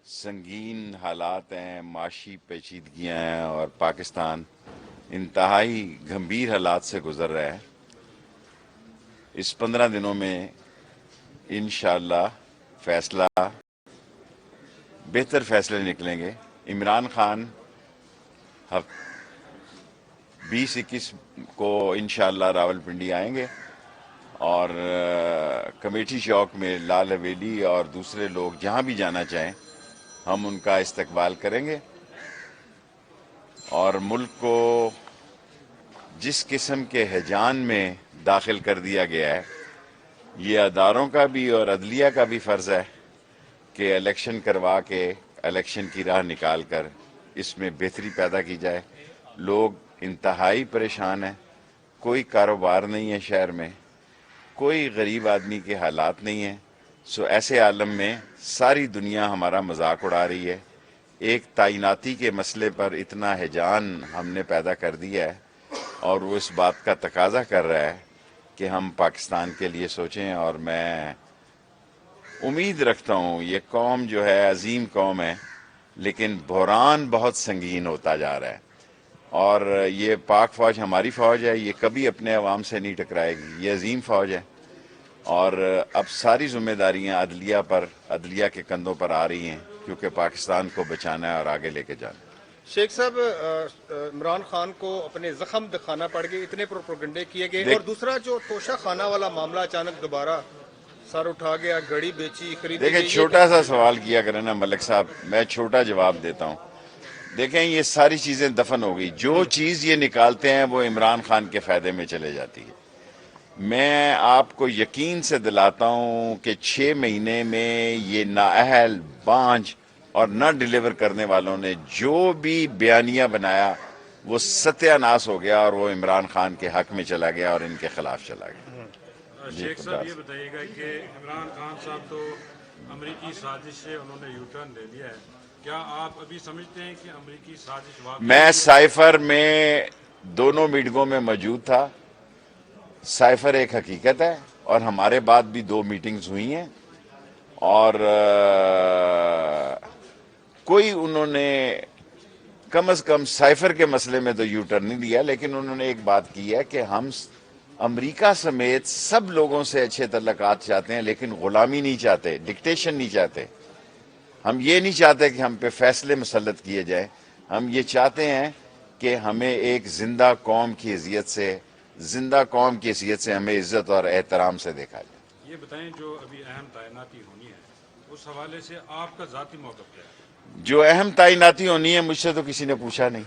संगीन हालात हैं, माशी पेचीदगियाँ हैं और पाकिस्तान इंतहाई गंभीर हालात से गुजर रहा है। इस 15 दिनों में इंशाअल्लाह फैसला बेहतर फैसले निकलेंगे। इमरान खान 20-21 को इंशाअल्लाह रावलपिंडी आएंगे और कमेटी चौक में लाल हवेली और दूसरे लोग जहाँ भी जाना चाहें हम उनका इस्तकबाल करेंगे। और मुल्क को जिस किस्म के हैजान में दाखिल कर दिया गया है, ये अदारों का भी और अदलिया का भी फ़र्ज़ है कि इलेक्शन करवा के इलेक्शन की राह निकाल कर इसमें बेहतरी पैदा की जाए। लोग इंतहाई परेशान हैं, कोई कारोबार नहीं है शहर में, कोई गरीब आदमी के हालात नहीं हैं। सो ऐसे आलम में सारी दुनिया हमारा मजाक उड़ा रही है। एक तैनाती के मसले पर इतना हैजान हमने पैदा कर दिया है और वो इस बात का तकाजा कर रहा है कि हम पाकिस्तान के लिए सोचें। और मैं उम्मीद रखता हूँ ये कौम जो है अजीम कौम है, लेकिन बहरान बहुत संगीन होता जा रहा है। और ये पाक फ़ौज हमारी फ़ौज है, ये कभी अपने अवाम से नहीं टकराएगी, ये अजीम फ़ौज है। और अब सारी जिम्मेदारियां अदलिया के कंधों पर आ रही हैं, क्योंकि पाकिस्तान को बचाना है और आगे लेके जाना है। शेख साहब, इमरान खान को अपने जख्म दिखाना पड़ गए, इतने प्रोपेगेंडे किए गए। और दूसरा जो तोशा खाना वाला मामला अचानक दोबारा सर उठा गया, घड़ी बेची, खरीदी। देखिए, छोटा सा सवाल किया करें ना मलिक साहब, मैं छोटा जवाब देता हूँ। देखें, ये सारी चीज़ें दफन हो गई। जो चीज़ ये निकालते हैं वो इमरान खान के फ़ायदे में चले जाती है। मैं आपको यकीन से दिलाता हूँ कि 6 महीने में ये नाअहल, बांझ और न डिलीवर करने वालों ने जो भी बयानिया बनाया वो सत्यानाश हो गया और वो इमरान खान के हक में चला गया और इनके खिलाफ चला गया। शेख साहब, ये बताइएगा कि इमरान खान साहब तो अमरीकी साजिश से उन्होंने यू टर्न ले लिया है, क्या आप अभी समझते हैं कि अमरीकी साजिश वाकई? मैं साइफर में दोनों मीटिंगों में मौजूद था। साइफर एक हकीकत है और हमारे बाद भी 2 मीटिंग्स हुई हैं और कोई उन्होंने कम अज़ कम साइफर के मसले में तो यू टर्न नहीं लिया, लेकिन उन्होंने एक बात की है कि हम अमेरिका समेत सब लोगों से अच्छे तल्लुकात चाहते हैं, लेकिन गुलामी नहीं चाहते, डिक्टेशन नहीं चाहते। हम ये नहीं चाहते कि हम पे फैसले मुसल्लत किए जाएं। हम ये चाहते हैं कि हमें एक जिंदा कौम की हैसियत से हमें इज्जत और एहतराम से देखा जाए। ये बताएं, जो अभी अहम तैनाती होनी है उस हवाले से आपका ज़ाती मौक़िफ़ क्या है? जो अहम तैनाती होनी है मुझसे तो किसी ने पूछा नहीं।